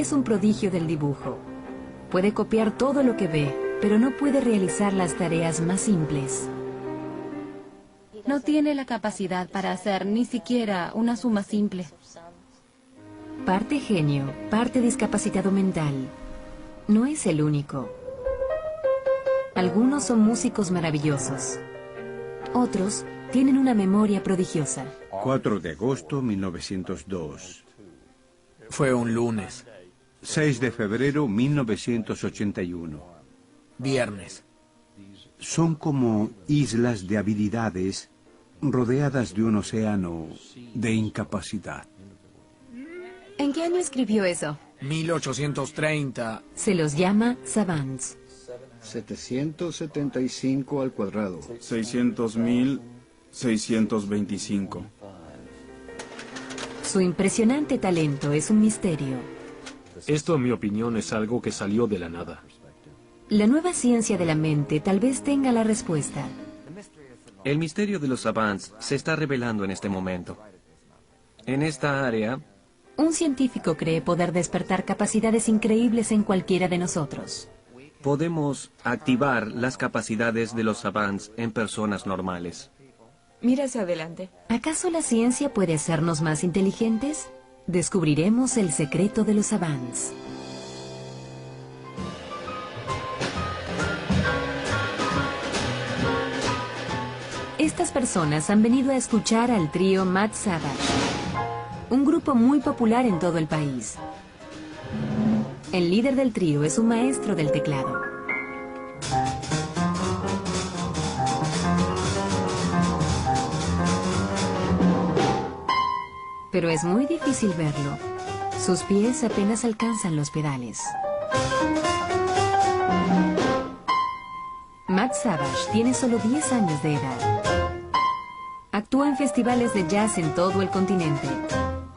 es un prodigio del dibujo. Puede copiar todo lo que ve, pero no puede realizar las tareas más simples. No tiene la capacidad para hacer ni siquiera una suma simple. Parte genio, parte discapacitado mental. No es el único. Algunos son músicos maravillosos. Otros tienen una memoria prodigiosa. 4 de agosto 1902. Fue un lunes. 6 de febrero 1981. Viernes. Son como islas de habilidades rodeadas de un océano de incapacidad. ¿En qué año escribió eso? 1830. Se los llama savants. 775 al cuadrado. 600.625. Su impresionante talento es un misterio. Esto, en mi opinión, es algo que salió de la nada. La nueva ciencia de la mente tal vez tenga la respuesta. El misterio de los savants se está revelando en este momento. En esta área, Un científico cree poder despertar capacidades increíbles en cualquiera de nosotros. podemos activar las capacidades de los savants en personas normales. Mira hacia adelante. ¿Acaso la ciencia puede hacernos más inteligentes? Descubriremos el secreto de los savants. Estas personas han venido a escuchar al trío Matt Savage, un grupo muy popular en todo el país. El líder del trío es un maestro del teclado. Pero es muy difícil verlo. Sus pies apenas alcanzan los pedales. Matt Savage tiene solo 10 años de edad. Actúa en festivales de jazz en todo el continente.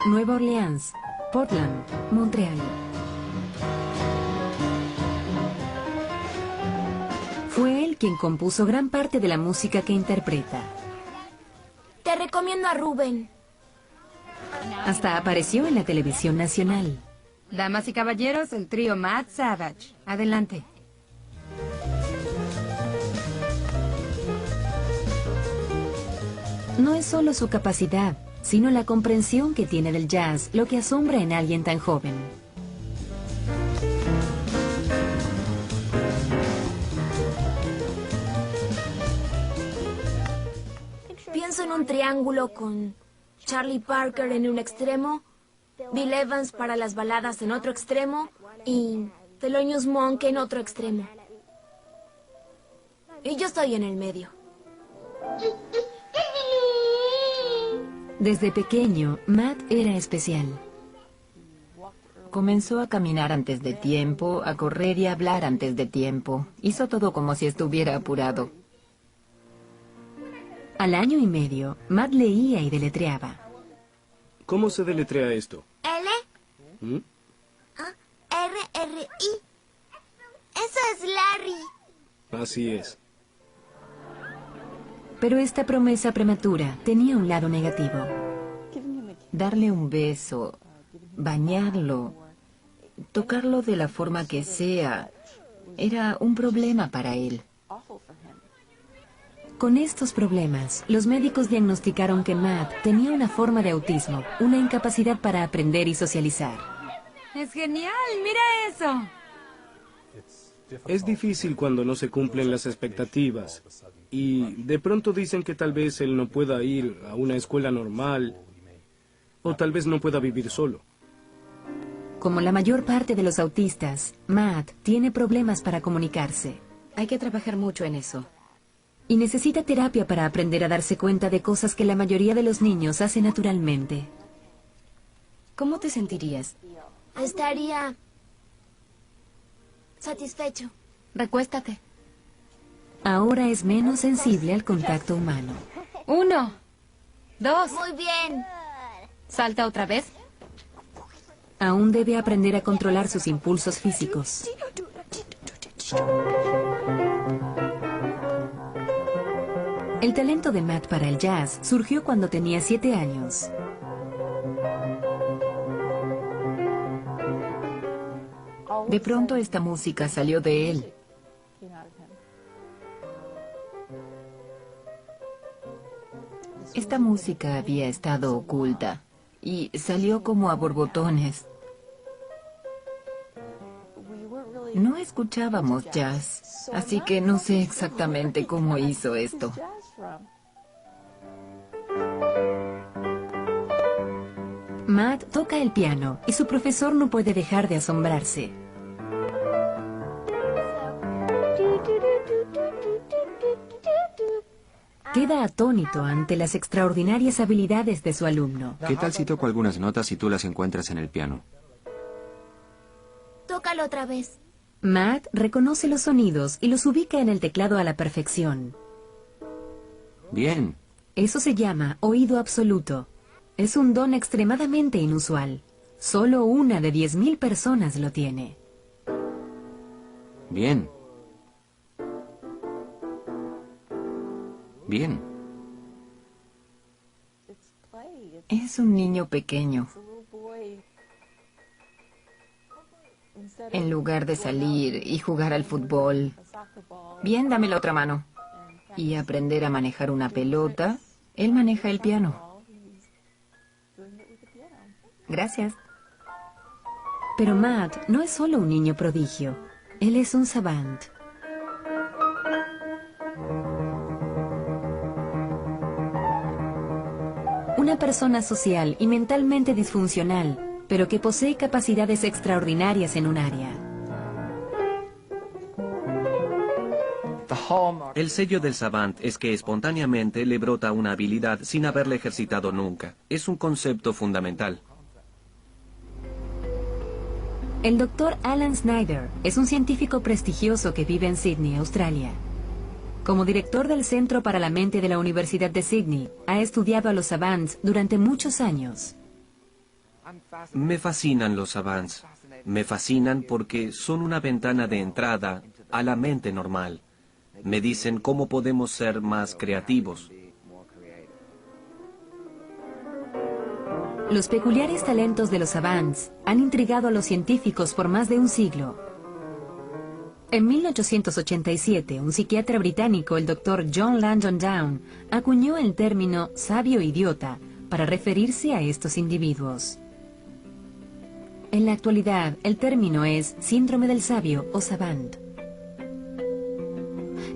Nueva Orleans, Portland, Montreal. Fue él quien compuso gran parte de la música que interpreta. Te recomiendo a Rubén. Hasta apareció en la televisión nacional. Damas y caballeros, el trío Matt Savage. Adelante. No es solo su capacidad, sino la comprensión que tiene del jazz lo que asombra en alguien tan joven. Pienso en un triángulo con Charlie Parker en un extremo, Bill Evans para las baladas en otro extremo y Thelonious Monk en otro extremo. Y yo estoy en el medio. Desde pequeño, Matt era especial. Comenzó a caminar antes de tiempo, a correr y a hablar antes de tiempo. Hizo todo como si estuviera apurado. Al año y medio, Matt leía y deletreaba. ¿Cómo se deletrea esto? L, ¿Mm? R, R, I. Eso es Larry. Así es. Pero esta promesa prematura tenía un lado negativo. Darle un beso, bañarlo, tocarlo de la forma que sea, era un problema para él. Con estos problemas, los médicos diagnosticaron que Matt tenía una forma de autismo, una incapacidad para aprender y socializar. Es genial, mira eso. Es difícil cuando no se cumplen las expectativas. Y de pronto dicen que tal vez él no pueda ir a una escuela normal. O tal vez no pueda vivir solo. Como la mayor parte de los autistas, Matt tiene problemas para comunicarse. Hay que trabajar mucho en eso. Y necesita terapia para aprender a darse cuenta de cosas que la mayoría de los niños hacen naturalmente. ¿Cómo te sentirías? Estaría satisfecho. Recuéstate. Ahora es menos sensible al contacto humano. 1, 2. Muy bien. Salta otra vez. Aún debe aprender a controlar sus impulsos físicos. El talento de Matt para el jazz surgió cuando tenía 7 años. De pronto esta música salió de él. Esta música había estado oculta y salió como a borbotones. No escuchábamos jazz, así que no sé exactamente cómo hizo esto. Matt toca el piano y su profesor no puede dejar de asombrarse. Queda atónito ante las extraordinarias habilidades de su alumno. ¿Qué tal si toco algunas notas y tú las encuentras en el piano? Tócalo otra vez. Matt reconoce los sonidos y los ubica en el teclado a la perfección. Bien. Eso se llama oído absoluto. Es un don extremadamente inusual. Solo una de 10.000 personas lo tiene. Bien. Bien. Es un niño pequeño. En lugar de salir y jugar al fútbol, bien, dame la otra mano, y aprender a manejar una pelota, él maneja el piano. Gracias. Pero Matt no es solo un niño prodigio. Él es un savant. Una persona social y mentalmente disfuncional, pero que posee capacidades extraordinarias en un área. El sello del savant es que espontáneamente le brota una habilidad sin haberla ejercitado nunca. Es un concepto fundamental. El Dr. Alan Snyder es un científico prestigioso que vive en Sydney, Australia. Como director del Centro para la Mente de la Universidad de Sydney, ha estudiado a los savants durante muchos años. Me fascinan los savants. Me fascinan porque son una ventana de entrada a la mente normal. Me dicen cómo podemos ser más creativos. Los peculiares talentos de los savants han intrigado a los científicos por más de un siglo. En 1887, un psiquiatra británico, el Dr. John Langdon Down, acuñó el término sabio idiota para referirse a estos individuos. En la actualidad, el término es síndrome del sabio o savant.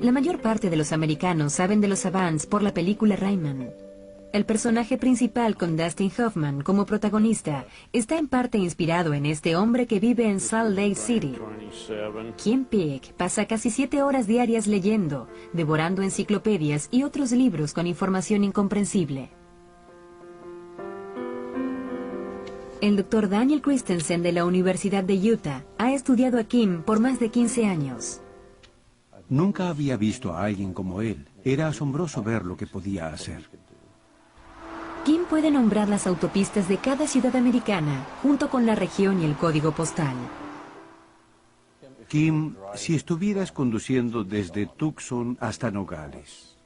La mayor parte de los americanos saben de los savants por la película Rayman. El personaje principal, con Dustin Hoffman como protagonista, está en parte inspirado en este hombre que vive en Salt Lake City. Kim Peek pasa casi 7 horas diarias leyendo, devorando enciclopedias y otros libros con información incomprensible. El Dr. Daniel Christensen de la Universidad de Utah ha estudiado a Kim por más de 15 años. Nunca había visto a alguien como él. Era asombroso ver lo que podía hacer. Kim puede nombrar las autopistas de cada ciudad americana, junto con la región y el código postal. Kim, si estuvieras conduciendo desde Tucson hasta Nogales,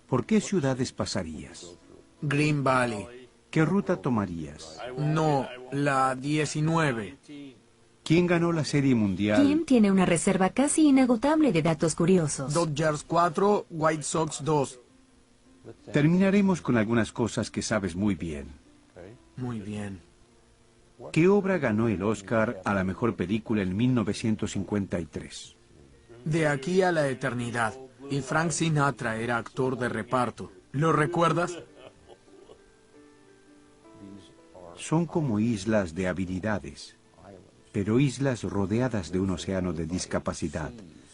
¿por qué ciudades pasarías? Green Valley. ¿Qué ruta tomarías? No, la 19. ¿Quién ganó la Serie Mundial? Kim tiene una reserva casi inagotable de datos curiosos. Dodgers 4, White Sox 2. Terminaremos con algunas cosas que sabes muy bien. Muy bien. ¿Qué obra ganó el Oscar a la mejor película en 1953? De aquí a la eternidad. Y Frank Sinatra era actor de reparto. ¿Lo recuerdas? Son como islas de habilidades, pero islas rodeadas de un océano de discapacidad,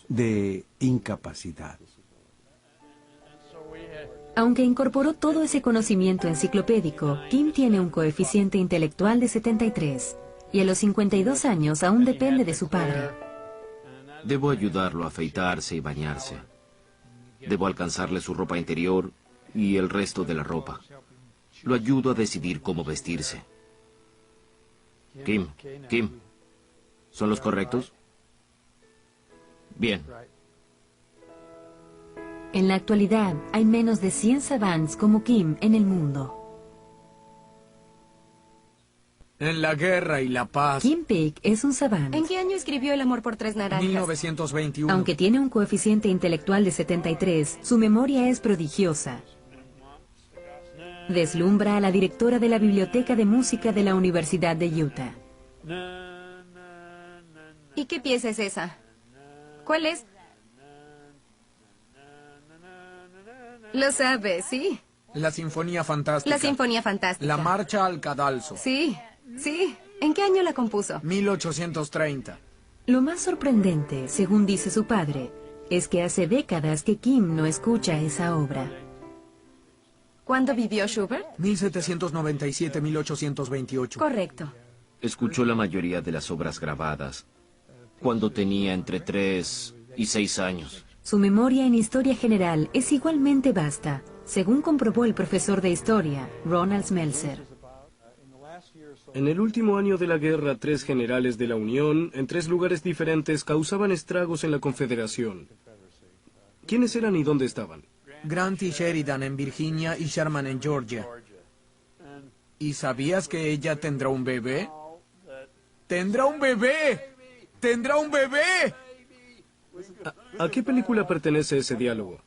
de incapacidad. Aunque incorporó todo ese conocimiento enciclopédico, Kim tiene un coeficiente intelectual de 73 y a los 52 años aún depende de su padre. Debo ayudarlo a afeitarse y bañarse. Debo alcanzarle su ropa interior y el resto de la ropa. Lo ayudo a decidir cómo vestirse. Kim, ¿son los correctos? Bien. En la actualidad, hay menos de 100 savants como Kim en el mundo. En la guerra y la paz. Kim Peek es un savant. ¿En qué año escribió El amor por 3 naranjas? 1921. Aunque tiene un coeficiente intelectual de 73, su memoria es prodigiosa. Deslumbra a la directora de la Biblioteca de Música de la Universidad de Utah. ¿Y qué pieza es esa? ¿Cuál es? Lo sabe, sí. La Sinfonía Fantástica. La Sinfonía Fantástica. La Marcha al Cadalso. Sí, sí. ¿En qué año la compuso? 1830. Lo más sorprendente, según dice su padre, es que hace décadas que Kim no escucha esa obra. ¿Cuándo vivió Schubert? 1797-1828. Correcto. Escuchó la mayoría de las obras grabadas cuando tenía entre 3 y 6 años. Su memoria en historia general es igualmente vasta, según comprobó el profesor de historia, Ronald Smeltzer. En el último año de la guerra, 3 generales de la Unión, en 3 lugares diferentes, causaban estragos en la Confederación. ¿Quiénes eran y dónde estaban? Grant y Sheridan en Virginia y Sherman en Georgia. ¿Y sabías que ella tendrá un bebé? ¡Tendrá un bebé! ¡Tendrá un bebé! ¿A qué película pertenece ese diálogo?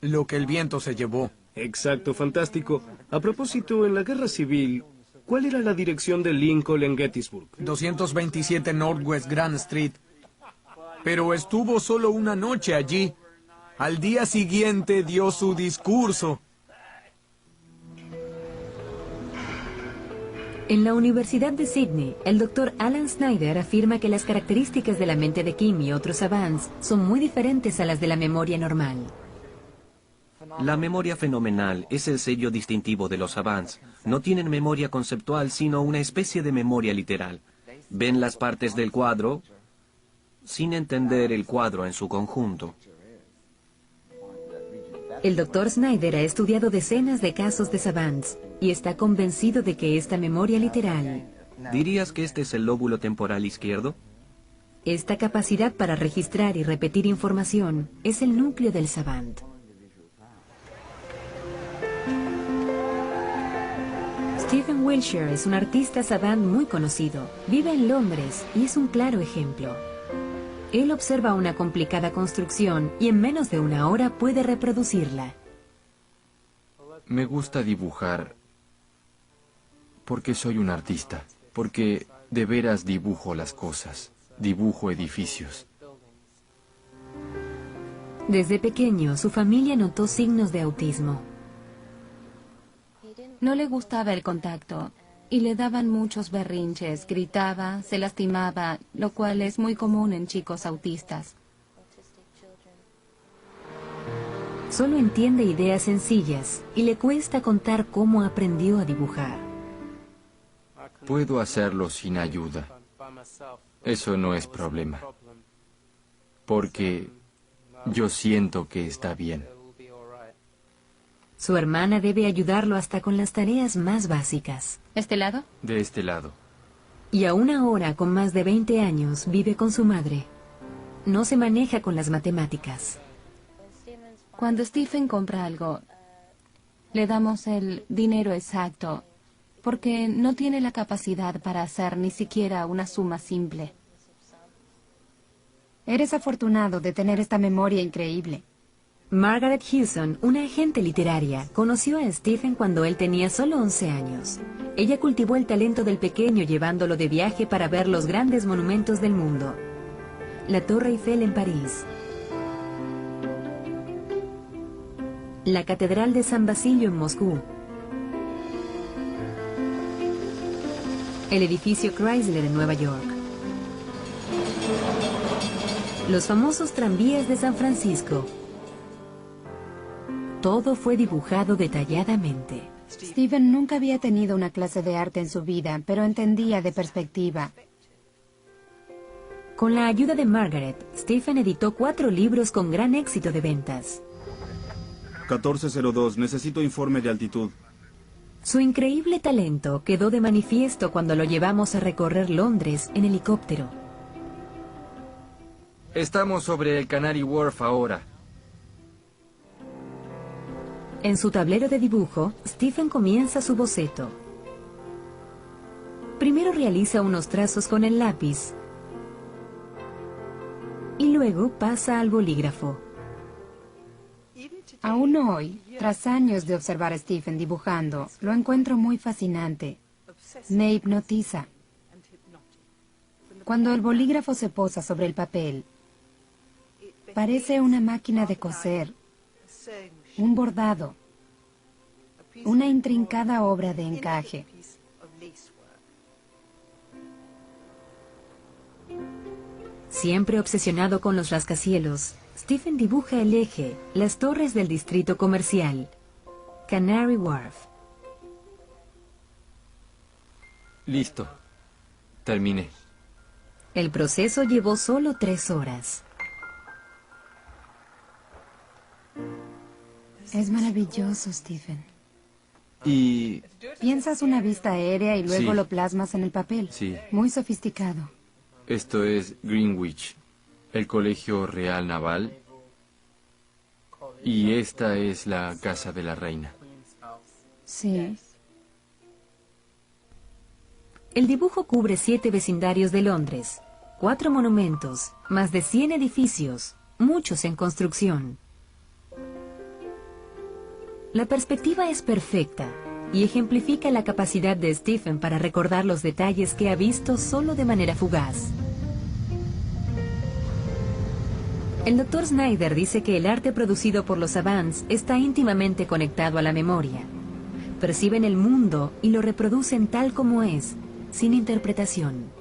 Lo que el viento se llevó. Exacto, fantástico. A propósito, en la Guerra Civil, ¿cuál era la dirección de Lincoln en Gettysburg? 227 Northwest Grand Street. Pero estuvo solo una noche allí. Al día siguiente dio su discurso. En la Universidad de Sydney, el Dr. Alan Snyder afirma que las características de la mente de Kim y otros savants son muy diferentes a las de la memoria normal. La memoria fenomenal es el sello distintivo de los savants. No tienen memoria conceptual, sino una especie de memoria literal. Ven las partes del cuadro sin entender el cuadro en su conjunto. El Dr. Snyder ha estudiado decenas de casos de savants y está convencido de que esta memoria literal, ¿Dirías que este es el lóbulo temporal izquierdo? esta capacidad para registrar y repetir información, es el núcleo del savant. Stephen Wilshire es un artista savant muy conocido. Vive en Londres y es un claro ejemplo. Él observa una complicada construcción y en menos de una hora puede reproducirla. Me gusta dibujar porque soy un artista, porque de veras dibujo las cosas, dibujo edificios. Desde pequeño, su familia notó signos de autismo. No le gustaba el contacto y le daban muchos berrinches, gritaba, se lastimaba, lo cual es muy común en chicos autistas. Solo entiende ideas sencillas y le cuesta contar cómo aprendió a dibujar. Puedo hacerlo sin ayuda. Eso no es problema. Porque yo siento que está bien. Su hermana debe ayudarlo hasta con las tareas más básicas. ¿Este lado? De este lado. Y aún ahora, con más de 20 años, vive con su madre. No se maneja con las matemáticas. Cuando Stephen compra algo, le damos el dinero exacto, porque no tiene la capacidad para hacer ni siquiera una suma simple. Eres afortunado de tener esta memoria increíble. Margaret Hewson, una agente literaria, conoció a Stephen cuando él tenía solo 11 años. Ella cultivó el talento del pequeño llevándolo de viaje para ver los grandes monumentos del mundo. La Torre Eiffel en París. La Catedral de San Basilio en Moscú. El edificio Chrysler en Nueva York. Los famosos tranvías de San Francisco. Todo fue dibujado detalladamente. Stephen nunca había tenido una clase de arte en su vida, pero entendía de perspectiva. Con la ayuda de Margaret, Stephen editó 4 libros con gran éxito de ventas. 1402, necesito informe de altitud. Su increíble talento quedó de manifiesto cuando lo llevamos a recorrer Londres en helicóptero. Estamos sobre el Canary Wharf ahora. En su tablero de dibujo, Stephen comienza su boceto. Primero realiza unos trazos con el lápiz y luego pasa al bolígrafo. Aún hoy, tras años de observar a Stephen dibujando, lo encuentro muy fascinante. Me hipnotiza. Cuando el bolígrafo se posa sobre el papel, parece una máquina de coser, un bordado, una intrincada obra de encaje. Siempre obsesionado con los rascacielos, Stephen dibuja el eje, las torres del distrito comercial, Canary Wharf. Listo. Terminé. El proceso llevó solo 3 horas. Es maravilloso, Stephen. Y... Piensas una vista aérea y luego Sí. lo plasmas en el papel. Sí. Muy sofisticado. Esto es Greenwich, el Colegio Real Naval. Y esta es la Casa de la Reina. Sí. El dibujo cubre 7 vecindarios de Londres, 4 monumentos, más de 100 edificios, muchos en construcción. La perspectiva es perfecta y ejemplifica la capacidad de Stephen para recordar los detalles que ha visto solo de manera fugaz. El Dr. Snyder dice que el arte producido por los savants está íntimamente conectado a la memoria. Perciben el mundo y lo reproducen tal como es, sin interpretación.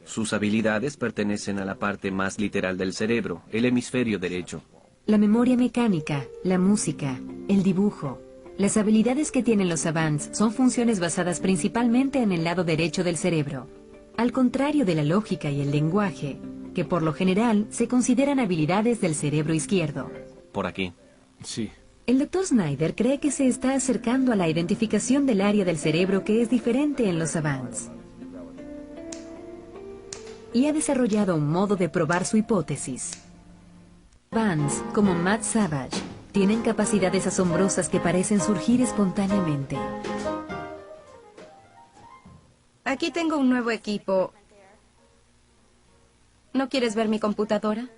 Sus habilidades pertenecen a la parte más literal del cerebro, el hemisferio derecho. La memoria mecánica, la música, el dibujo. Las habilidades que tienen los savants son funciones basadas principalmente en el lado derecho del cerebro, al contrario de la lógica y el lenguaje, que por lo general se consideran habilidades del cerebro izquierdo. Por aquí. Sí. El Dr. Snyder cree que se está acercando a la identificación del área del cerebro que es diferente en los savants. Y ha desarrollado un modo de probar su hipótesis. Savants, como Matt Savage, tienen capacidades asombrosas que parecen surgir espontáneamente. Aquí tengo un nuevo equipo. ¿No quieres ver mi computadora?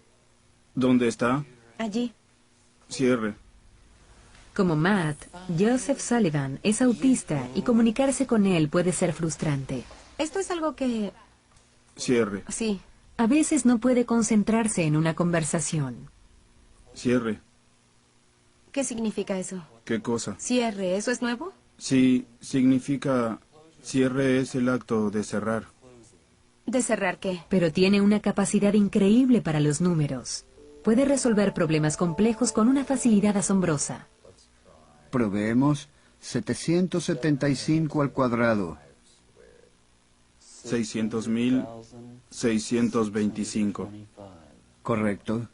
¿Dónde está? Allí. Cierre. Como Matt, Joseph Sullivan es autista y comunicarse con él puede ser frustrante. Esto es algo que... Cierre. Sí. A veces no puede concentrarse en una conversación. Cierre. ¿Qué significa eso? ¿Qué cosa? Cierre, ¿eso es nuevo? Sí, significa... Cierre es el acto de cerrar. ¿De cerrar qué? Pero tiene una capacidad increíble para los números. Puede resolver problemas complejos con una facilidad asombrosa. Probemos 775 al cuadrado. 600.625. Correcto.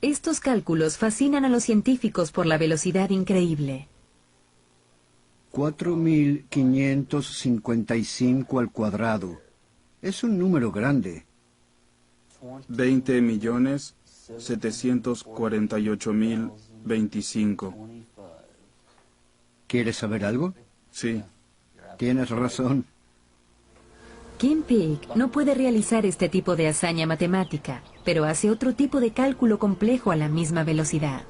Estos cálculos fascinan a los científicos por la velocidad increíble. 4.555 al cuadrado. Es un número grande. 20.748.025. ¿Quieres saber algo? Sí. Tienes razón. Kim Peek no puede realizar este tipo de hazaña matemática, pero hace otro tipo de cálculo complejo a la misma velocidad.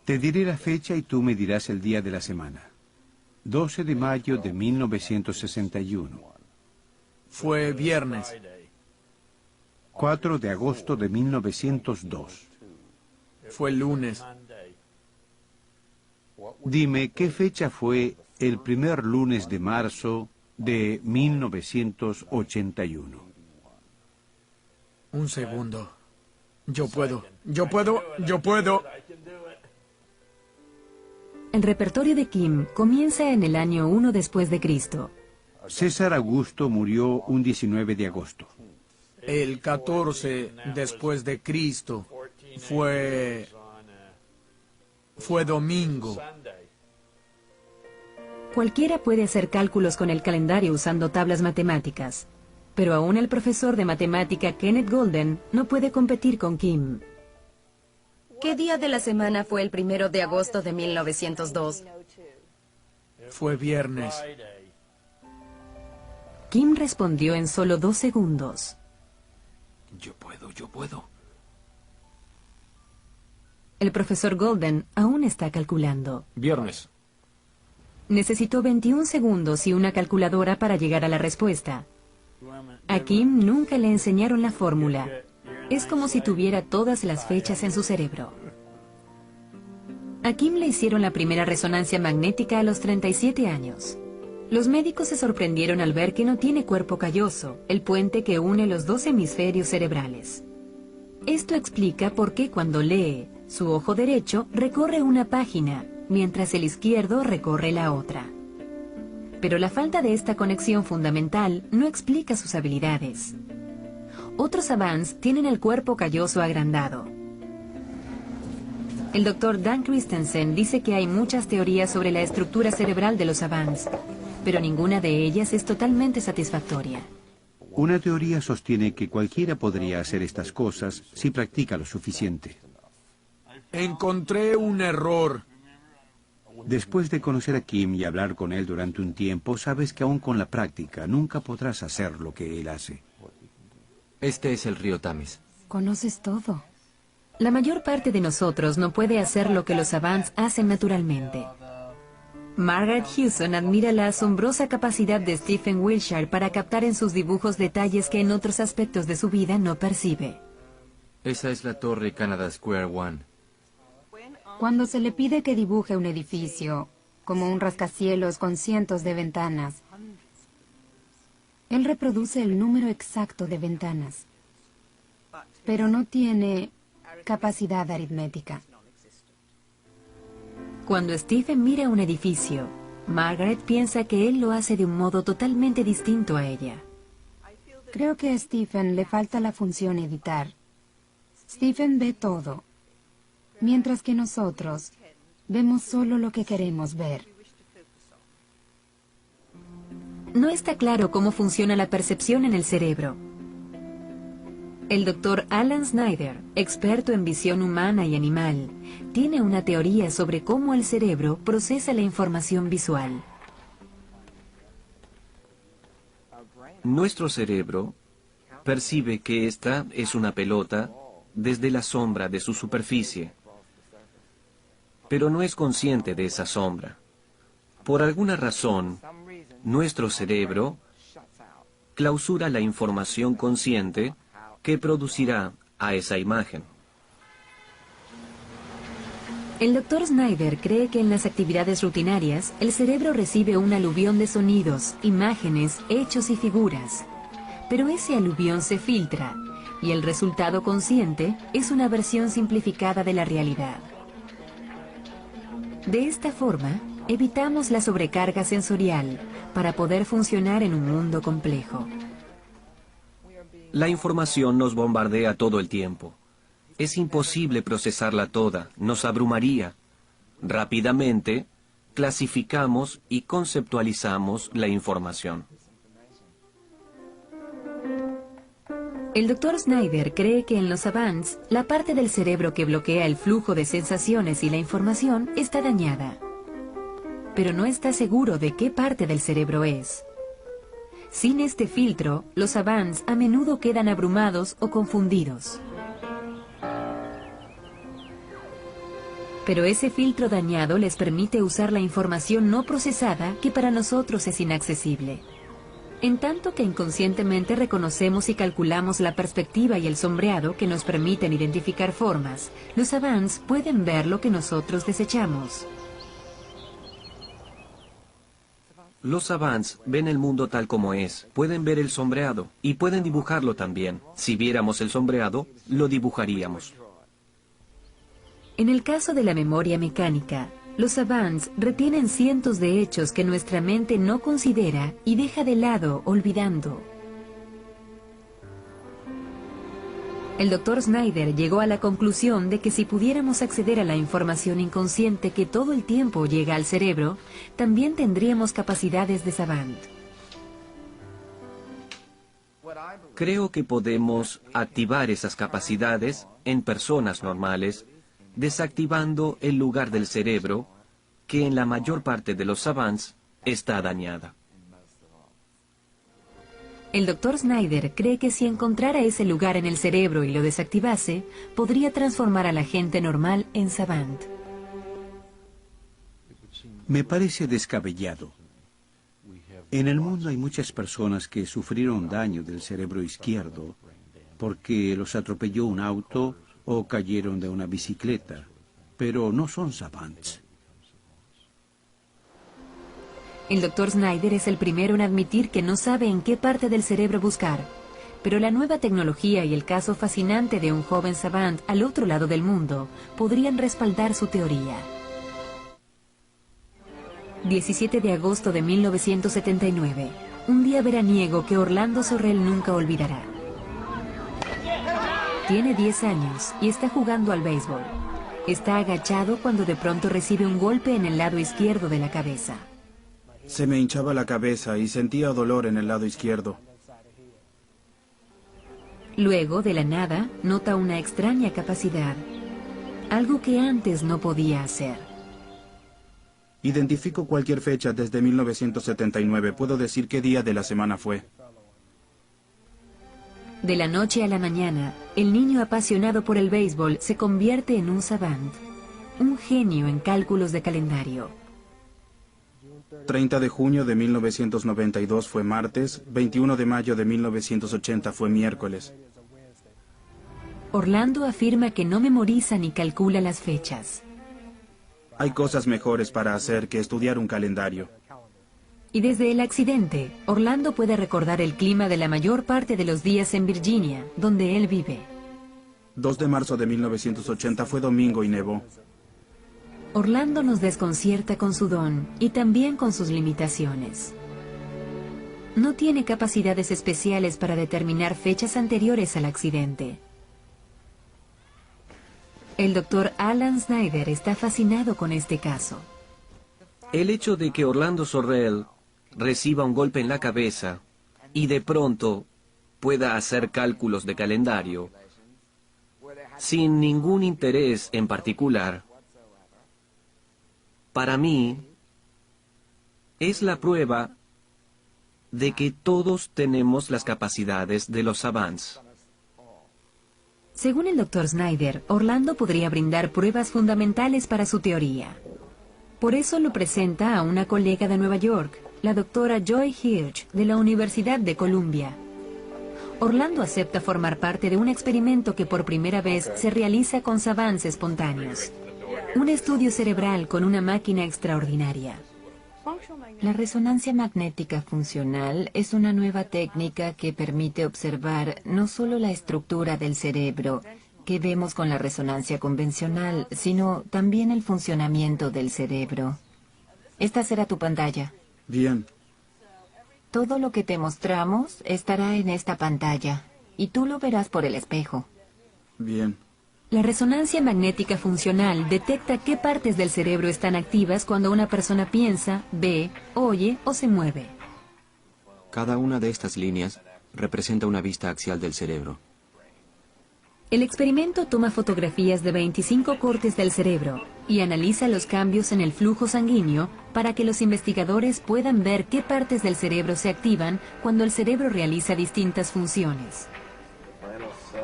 Te diré la fecha y tú me dirás el día de la semana. 12 de mayo de 1961. Fue viernes. 4 de agosto de 1902. Fue lunes. Dime, ¿qué fecha fue el primer lunes de marzo de 1981? Un segundo. Yo puedo. El repertorio de Kim comienza en el año 1 después de Cristo. César Augusto murió un 19 de agosto. El 14 después de Cristo fue domingo. Cualquiera puede hacer cálculos con el calendario usando tablas matemáticas, pero aún el profesor de matemática Kenneth Golden no puede competir con Kim. ¿Qué día de la semana fue el 1 de agosto de 1902? Fue viernes. Kim respondió en solo 2 segundos. Yo puedo. El profesor Golden aún está calculando. Viernes. Necesitó 21 segundos y una calculadora para llegar a la respuesta. A Kim nunca le enseñaron la fórmula. Es como si tuviera todas las fechas en su cerebro. A Kim le hicieron la primera resonancia magnética a los 37 años. Los médicos se sorprendieron al ver que no tiene cuerpo calloso, el puente que une los 2 hemisferios cerebrales. Esto explica por qué cuando lee, su ojo derecho recorre una página, mientras el izquierdo recorre la otra. Pero la falta de esta conexión fundamental no explica sus habilidades. Otros savants tienen el cuerpo calloso agrandado. El Dr. Dan Christensen dice que hay muchas teorías sobre la estructura cerebral de los savants, pero ninguna de ellas es totalmente satisfactoria. Una teoría sostiene que cualquiera podría hacer estas cosas si practica lo suficiente. Encontré un error. Después de conocer a Kim y hablar con él durante un tiempo, sabes que aún con la práctica nunca podrás hacer lo que él hace. Este es el río Tamis. Conoces todo. La mayor parte de nosotros no puede hacer lo que los savants hacen naturalmente. Margaret Hewson admira la asombrosa capacidad de Stephen Wilshire para captar en sus dibujos detalles que en otros aspectos de su vida no percibe. Esa es la torre Canada Square One. Cuando se le pide que dibuje un edificio, como un rascacielos con cientos de ventanas, él reproduce el número exacto de ventanas, pero no tiene capacidad aritmética. Cuando Stephen mira un edificio, Margaret piensa que él lo hace de un modo totalmente distinto a ella. Creo que a Stephen le falta la función editar. Stephen ve todo, mientras que nosotros vemos solo lo que queremos ver. No está claro cómo funciona la percepción en el cerebro. El Dr. Alan Snyder, experto en visión humana y animal, tiene una teoría sobre cómo el cerebro procesa la información visual. Nuestro cerebro percibe que esta es una pelota desde la sombra de su superficie, pero no es consciente de esa sombra. Por alguna razón, nuestro cerebro clausura la información consciente que producirá a esa imagen. El Dr. Snyder cree que en las actividades rutinarias, el cerebro recibe un aluvión de sonidos, imágenes, hechos y figuras. Pero ese aluvión se filtra, y el resultado consciente es una versión simplificada de la realidad. De esta forma, evitamos la sobrecarga sensorial para poder funcionar en un mundo complejo. La información nos bombardea todo el tiempo. Es imposible procesarla toda, nos abrumaría. Rápidamente, clasificamos y conceptualizamos la información. El Dr. Snyder cree que en los savants, la parte del cerebro que bloquea el flujo de sensaciones y la información está dañada. Pero no está seguro de qué parte del cerebro es. Sin este filtro, los savants a menudo quedan abrumados o confundidos. Pero ese filtro dañado les permite usar la información no procesada que para nosotros es inaccesible. En tanto que inconscientemente reconocemos y calculamos la perspectiva y el sombreado que nos permiten identificar formas, los savants pueden ver lo que nosotros desechamos. Los savants ven el mundo tal como es, pueden ver el sombreado y pueden dibujarlo también. Si viéramos el sombreado, lo dibujaríamos. En el caso de la memoria mecánica, los savants retienen cientos de hechos que nuestra mente no considera y deja de lado olvidando. El Dr. Snyder llegó a la conclusión de que si pudiéramos acceder a la información inconsciente que todo el tiempo llega al cerebro, también tendríamos capacidades de savant. Creo que podemos activar esas capacidades en personas normales, desactivando el lugar del cerebro que en la mayor parte de los savants está dañada. El Dr. Snyder cree que si encontrara ese lugar en el cerebro y lo desactivase, podría transformar a la gente normal en savant. Me parece descabellado. En el mundo hay muchas personas que sufrieron daño del cerebro izquierdo porque los atropelló un auto o cayeron de una bicicleta, pero no son savants. El Dr. Snyder es el primero en admitir que no sabe en qué parte del cerebro buscar, pero la nueva tecnología y el caso fascinante de un joven savant al otro lado del mundo podrían respaldar su teoría. 17 de agosto de 1979, un día veraniego que Orlando Sorrell nunca olvidará. Tiene 10 años y está jugando al béisbol. Está agachado cuando de pronto recibe un golpe en el lado izquierdo de la cabeza. Se me hinchaba la cabeza y sentía dolor en el lado izquierdo. Luego, de la nada, nota una extraña capacidad, algo que antes no podía hacer. Identifico cualquier fecha desde 1979. Puedo decir qué día de la semana fue. De la noche a la mañana, el niño apasionado por el béisbol se convierte en un savant, un genio en cálculos de calendario. 30 de junio de 1992 fue martes, 21 de mayo de 1980 fue miércoles. Orlando afirma que no memoriza ni calcula las fechas. Hay cosas mejores para hacer que estudiar un calendario. Y desde el accidente, Orlando puede recordar el clima de la mayor parte de los días en Virginia, donde él vive. 2 de marzo de 1980 fue domingo y nevó. Orlando nos desconcierta con su don y también con sus limitaciones. No tiene capacidades especiales para determinar fechas anteriores al accidente. El Dr. Alan Snyder está fascinado con este caso. El hecho de que Orlando Sorrell reciba un golpe en la cabeza y de pronto pueda hacer cálculos de calendario sin ningún interés en particular, para mí es la prueba de que todos tenemos las capacidades de los savants. Según el Dr. Snyder, Orlando podría brindar pruebas fundamentales para su teoría. Por eso lo presenta a una colega de Nueva York, la doctora Joy Hirsch, de la Universidad de Columbia. Orlando acepta formar parte de un experimento que por primera vez se realiza con savants espontáneos. Un estudio cerebral con una máquina extraordinaria. La resonancia magnética funcional es una nueva técnica que permite observar no solo la estructura del cerebro que vemos con la resonancia convencional, sino también el funcionamiento del cerebro. Esta será tu pantalla. Bien. Todo lo que te mostramos estará en esta pantalla y tú lo verás por el espejo. Bien. La resonancia magnética funcional detecta qué partes del cerebro están activas cuando una persona piensa, ve, oye o se mueve. Cada una de estas líneas representa una vista axial del cerebro. El experimento toma fotografías de 25 cortes del cerebro y analiza los cambios en el flujo sanguíneo para que los investigadores puedan ver qué partes del cerebro se activan cuando el cerebro realiza distintas funciones.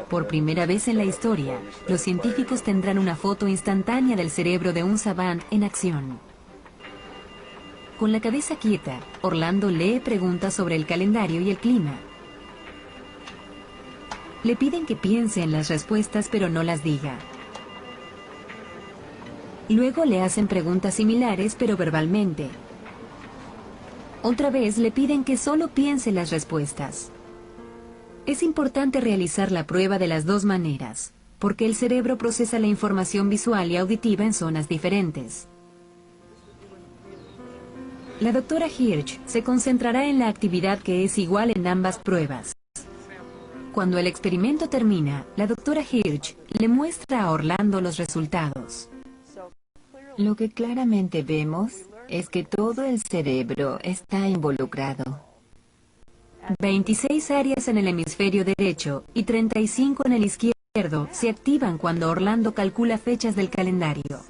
Por primera vez en la historia, los científicos tendrán una foto instantánea del cerebro de un savant en acción. Con la cabeza quieta, Orlando lee preguntas sobre el calendario y el clima. Le piden que piense en las respuestas pero no las diga. Luego le hacen preguntas similares pero verbalmente. Otra vez le piden que solo piense las respuestas. Es importante realizar la prueba de las dos maneras, porque el cerebro procesa la información visual y auditiva en zonas diferentes. La doctora Hirsch se concentrará en la actividad que es igual en ambas pruebas. Cuando el experimento termina, la doctora Hirsch le muestra a Orlando los resultados. Lo que claramente vemos es que todo el cerebro está involucrado. 26 áreas en el hemisferio derecho y 35 en el izquierdo se activan cuando Orlando calcula fechas del calendario.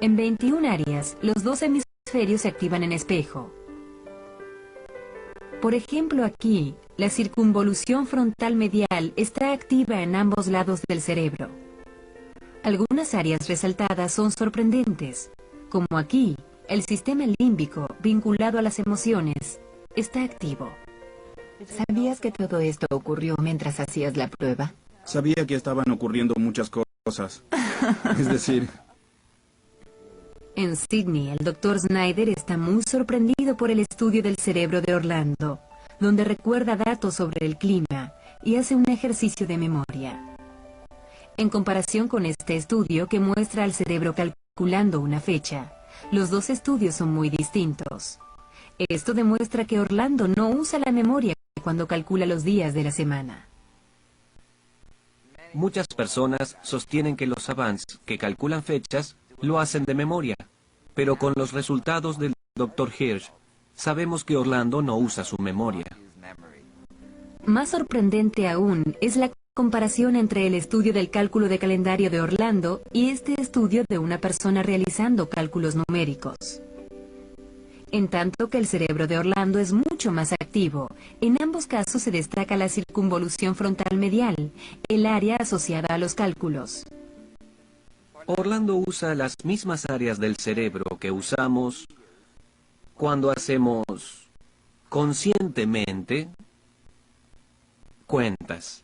En 21 áreas, los dos hemisferios se activan en espejo. Por ejemplo, aquí, la circunvolución frontal medial está activa en ambos lados del cerebro. Algunas áreas resaltadas son sorprendentes, como aquí, el sistema límbico, vinculado a las emociones, está activo. ¿Sabías que todo esto ocurrió mientras hacías la prueba? Sabía que estaban ocurriendo muchas cosas. Es decir... En Sydney, el Dr. Snyder está muy sorprendido por el estudio del cerebro de Orlando, donde recuerda datos sobre el clima y hace un ejercicio de memoria. En comparación con este estudio que muestra al cerebro calculando una fecha, los dos estudios son muy distintos. Esto demuestra que Orlando no usa la memoria cuando calcula los días de la semana. Muchas personas sostienen que los savants que calculan fechas lo hacen de memoria, pero con los resultados del Dr. Hirsch, sabemos que Orlando no usa su memoria. Más sorprendente aún es la comparación entre el estudio del cálculo de calendario de Orlando y este estudio de una persona realizando cálculos numéricos. En tanto que el cerebro de Orlando es mucho más activo, en ambos casos se destaca la circunvolución frontal medial, el área asociada a los cálculos. Orlando usa las mismas áreas del cerebro que usamos cuando hacemos conscientemente cuentas.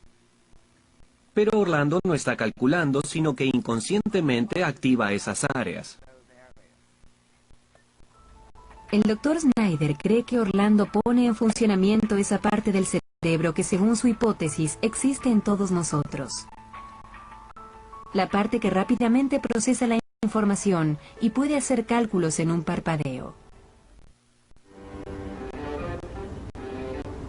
Pero Orlando no está calculando, sino que inconscientemente activa esas áreas. El Dr. Snyder cree que Orlando pone en funcionamiento esa parte del cerebro que, según su hipótesis, existe en todos nosotros. La parte que rápidamente procesa la información y puede hacer cálculos en un parpadeo.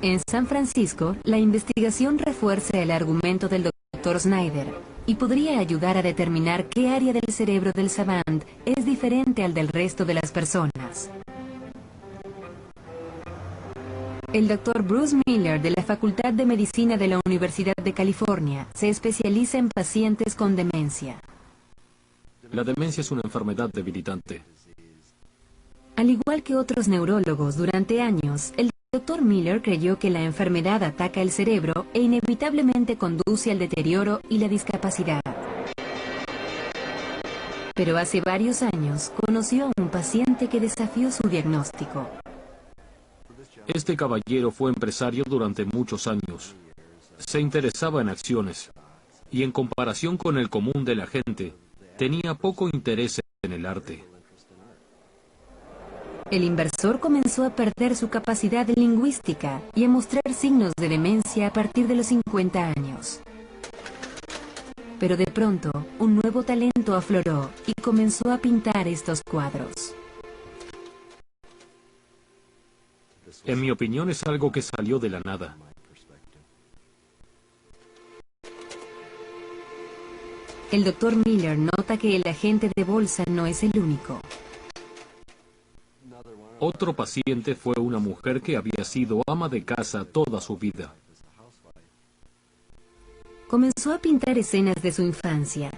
En San Francisco, la investigación refuerza el argumento del Dr. Snyder y podría ayudar a determinar qué área del cerebro del savant es diferente al del resto de las personas. El Dr. Bruce Miller de la Facultad de Medicina de la Universidad de California se especializa en pacientes con demencia. La demencia es una enfermedad debilitante. Al igual que otros neurólogos durante años, el Dr. Miller creyó que la enfermedad ataca el cerebro e inevitablemente conduce al deterioro y la discapacidad. Pero hace varios años conoció a un paciente que desafió su diagnóstico. Este caballero fue empresario durante muchos años. Se interesaba en acciones y en comparación con el común de la gente, tenía poco interés en el arte. El inversor comenzó a perder su capacidad lingüística y a mostrar signos de demencia a partir de los 50 años. Pero de pronto, un nuevo talento afloró y comenzó a pintar estos cuadros. En mi opinión es algo que salió de la nada. El Dr. Miller nota que el agente de bolsa no es el único. Otro paciente fue una mujer que había sido ama de casa toda su vida. Comenzó a pintar escenas de su infancia.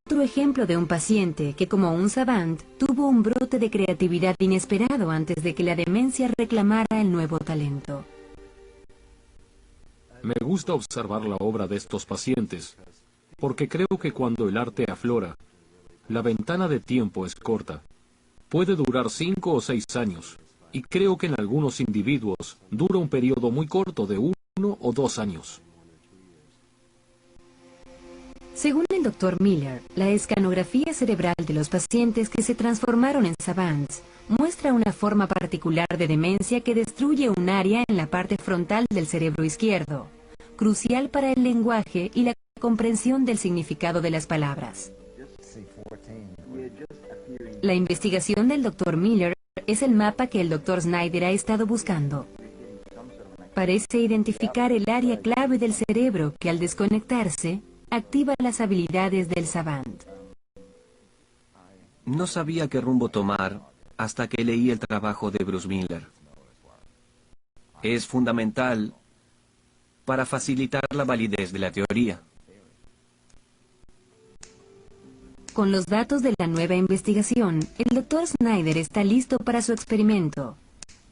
Otro ejemplo de un paciente que, como un savant, tuvo un brote de creatividad inesperado antes de que la demencia reclamara el nuevo talento. Me gusta observar la obra de estos pacientes, porque creo que cuando el arte aflora, la ventana de tiempo es corta. Puede durar 5 o 6 años, y creo que en algunos individuos dura un periodo muy corto de 1 o 2 años. Según el Dr. Miller, la escanografía cerebral de los pacientes que se transformaron en savants muestra una forma particular de demencia que destruye un área en la parte frontal del cerebro izquierdo, crucial para el lenguaje y la comprensión del significado de las palabras. La investigación del Dr. Miller es el mapa que el Dr. Snyder ha estado buscando. Parece identificar el área clave del cerebro que, al desconectarse, activa las habilidades del savant. No sabía qué rumbo tomar hasta que leí el trabajo de Bruce Miller. Es fundamental para facilitar la validez de la teoría. Con los datos de la nueva investigación, el Dr. Snyder está listo para su experimento.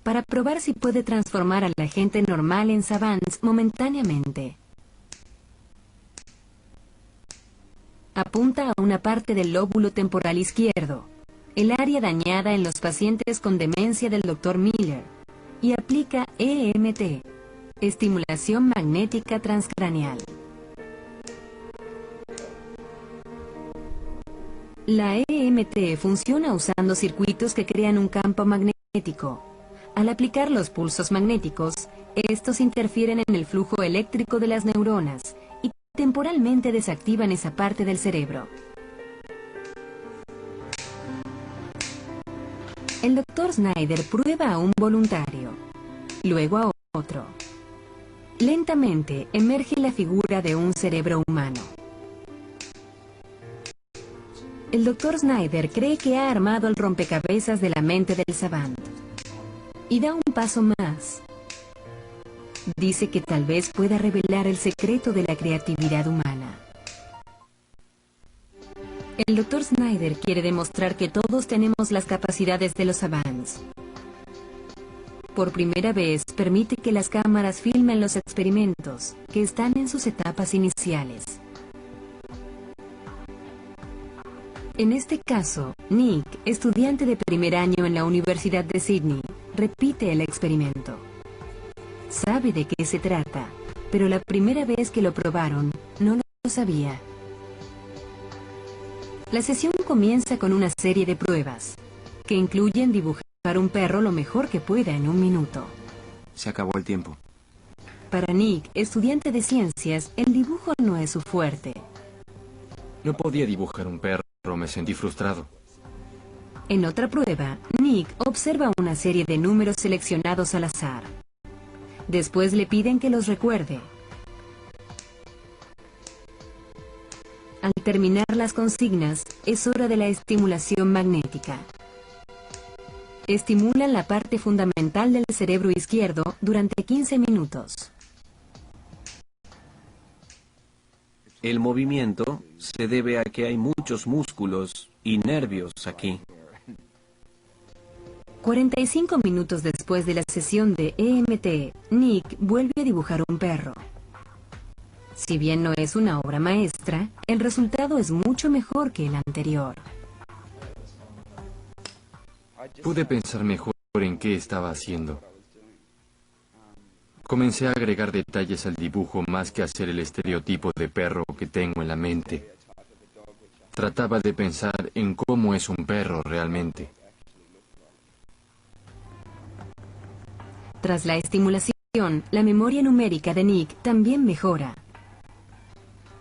para probar si puede transformar a la gente normal en savants momentáneamente. Apunta a una parte del lóbulo temporal izquierdo, el área dañada en los pacientes con demencia del Dr. Miller, y aplica EMT, estimulación magnética transcraneal. La EMT funciona usando circuitos que crean un campo magnético. Al aplicar los pulsos magnéticos, estos interfieren en el flujo eléctrico de las neuronas y temporalmente desactivan esa parte del cerebro. El Dr. Snyder prueba a un voluntario, luego a otro. Lentamente emerge la figura de un cerebro humano. El Dr. Snyder cree que ha armado el rompecabezas de la mente del savant. Y da un paso más. Dice que tal vez pueda revelar el secreto de la creatividad humana. El Dr. Snyder quiere demostrar que todos tenemos las capacidades de los savants. Por primera vez, permite que las cámaras filmen los experimentos, que están en sus etapas iniciales. En este caso, Nick, estudiante de primer año en la Universidad de Sydney, repite el experimento. Sabe de qué se trata, pero la primera vez que lo probaron, no lo sabía. La sesión comienza con una serie de pruebas, que incluyen dibujar un perro lo mejor que pueda en un minuto. Se acabó el tiempo. Para Nick, estudiante de ciencias, el dibujo no es su fuerte. No podía dibujar un perro, me sentí frustrado. En otra prueba, Nick observa una serie de números seleccionados al azar. Después le piden que los recuerde. Al terminar las consignas, es hora de la estimulación magnética. Estimulan la parte fundamental del cerebro izquierdo durante 15 minutos. El movimiento se debe a que hay muchos músculos y nervios aquí. 45 minutos después de la sesión de EMT, Nick vuelve a dibujar un perro. Si bien no es una obra maestra, el resultado es mucho mejor que el anterior. Pude pensar mejor en qué estaba haciendo. Comencé a agregar detalles al dibujo más que hacer el estereotipo de perro que tengo en la mente. Trataba de pensar en cómo es un perro realmente. Tras la estimulación, la memoria numérica de Nick también mejora.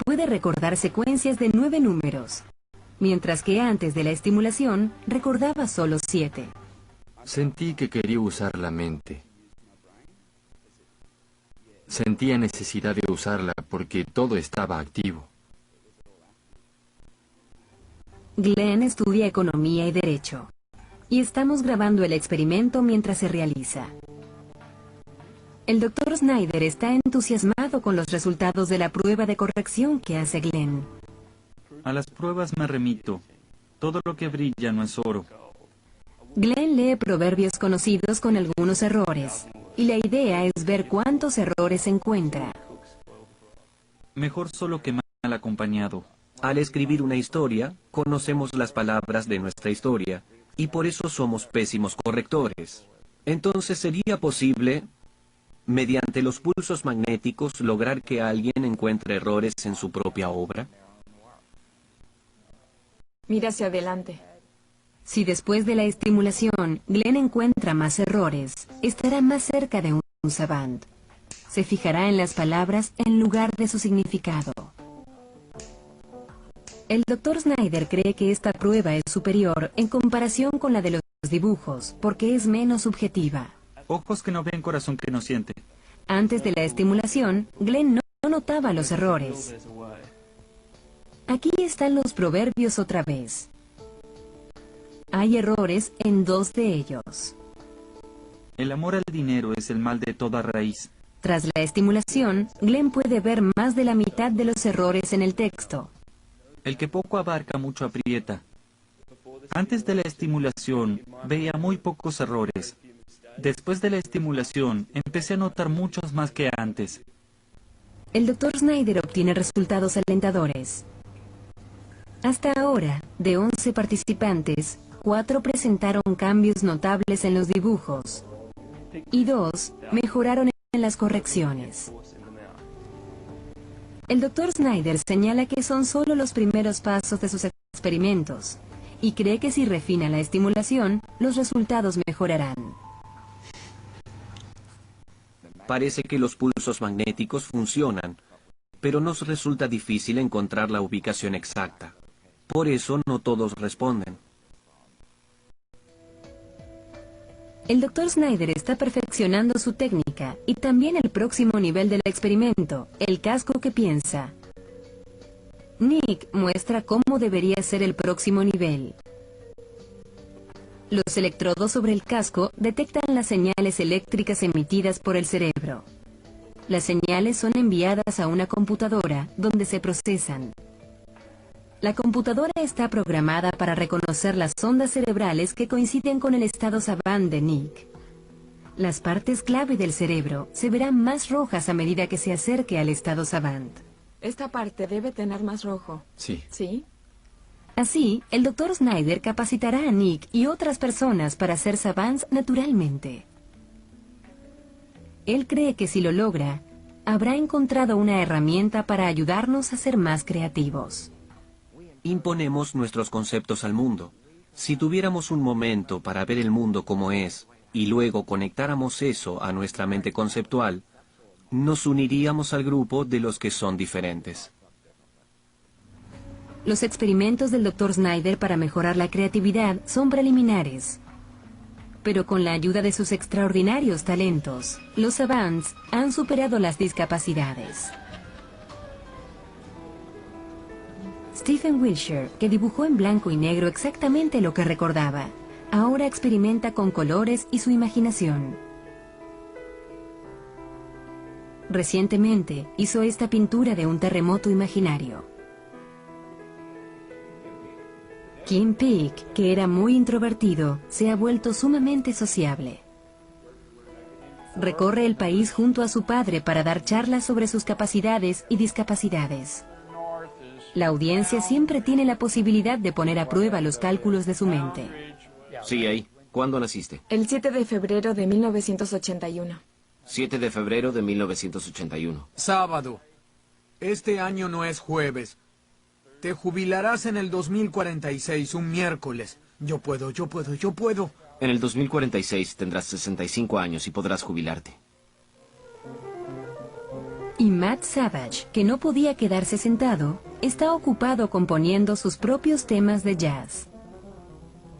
Puede recordar secuencias de 9 números, mientras que antes de la estimulación recordaba solo 7. Sentí que quería usar la mente. Sentía necesidad de usarla porque todo estaba activo. Glenn estudia economía y derecho, y estamos grabando el experimento mientras se realiza. El Dr. Snyder está entusiasmado con los resultados de la prueba de corrección que hace Glenn. A las pruebas me remito. Todo lo que brilla no es oro. Glenn lee proverbios conocidos con algunos errores, y la idea es ver cuántos errores encuentra. Mejor solo que mal acompañado. Al escribir una historia, conocemos las palabras de nuestra historia, y por eso somos pésimos correctores. Entonces, ¿sería posible, mediante los pulsos magnéticos, lograr que alguien encuentre errores en su propia obra? Mira hacia adelante. Si después de la estimulación Glenn encuentra más errores, estará más cerca de un savant. Se fijará en las palabras en lugar de su significado. El Dr. Snyder cree que esta prueba es superior en comparación con la de los dibujos, porque es menos subjetiva. Ojos que no ven, corazón que no siente. Antes de la estimulación, Glenn no notaba los errores. Aquí están los proverbios otra vez. Hay errores en 2 de ellos. El amor al dinero es el mal de toda raíz. Tras la estimulación, Glenn puede ver más de la mitad de los errores en el texto. El que poco abarca, mucho aprieta. Antes de la estimulación, veía muy pocos errores. Después de la estimulación, empecé a notar muchos más que antes. El Dr. Snyder obtiene resultados alentadores. Hasta ahora, de 11 participantes, 4 presentaron cambios notables en los dibujos y 2 mejoraron en las correcciones. El Dr. Snyder señala que son solo los primeros pasos de sus experimentos y cree que si refina la estimulación, los resultados mejorarán. Parece que los pulsos magnéticos funcionan, pero nos resulta difícil encontrar la ubicación exacta. Por eso no todos responden. El Dr. Snyder está perfeccionando su técnica y también el próximo nivel del experimento, el casco que piensa. Nick muestra cómo debería ser el próximo nivel. Los electrodos sobre el casco detectan las señales eléctricas emitidas por el cerebro. Las señales son enviadas a una computadora donde se procesan. La computadora está programada para reconocer las ondas cerebrales que coinciden con el estado savant de Nick. Las partes clave del cerebro se verán más rojas a medida que se acerque al estado savant. Esta parte debe tener más rojo. Sí. ¿Sí? Así, el Dr. Snyder capacitará a Nick y otras personas para ser savants naturalmente. Él cree que si lo logra, habrá encontrado una herramienta para ayudarnos a ser más creativos. Imponemos nuestros conceptos al mundo. Si tuviéramos un momento para ver el mundo como es, y luego conectáramos eso a nuestra mente conceptual, nos uniríamos al grupo de los que son diferentes. Los experimentos del Dr. Snyder para mejorar la creatividad son preliminares. Pero con la ayuda de sus extraordinarios talentos, los savants han superado las discapacidades. Stephen Wilshire, que dibujó en blanco y negro exactamente lo que recordaba, ahora experimenta con colores y su imaginación. Recientemente hizo esta pintura de un terremoto imaginario. Kim Peek, que era muy introvertido, se ha vuelto sumamente sociable. Recorre el país junto a su padre para dar charlas sobre sus capacidades y discapacidades. La audiencia siempre tiene la posibilidad de poner a prueba los cálculos de su mente. Sí, ahí. ¿Cuándo naciste? El 7 de febrero de 1981. 7 de febrero de 1981. Sábado. Este año no es jueves. Te jubilarás en el 2046, un miércoles. Yo puedo. En el 2046 tendrás 65 años y podrás jubilarte. Y Matt Savage, que no podía quedarse sentado, está ocupado componiendo sus propios temas de jazz.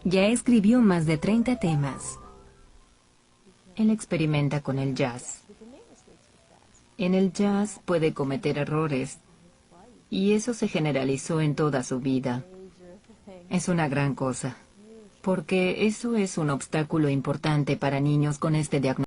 Ya escribió más de 30 temas. Él experimenta con el jazz. En el jazz puede cometer errores, y eso se generalizó en toda su vida. Es una gran cosa, porque eso es un obstáculo importante para niños con este diagnóstico.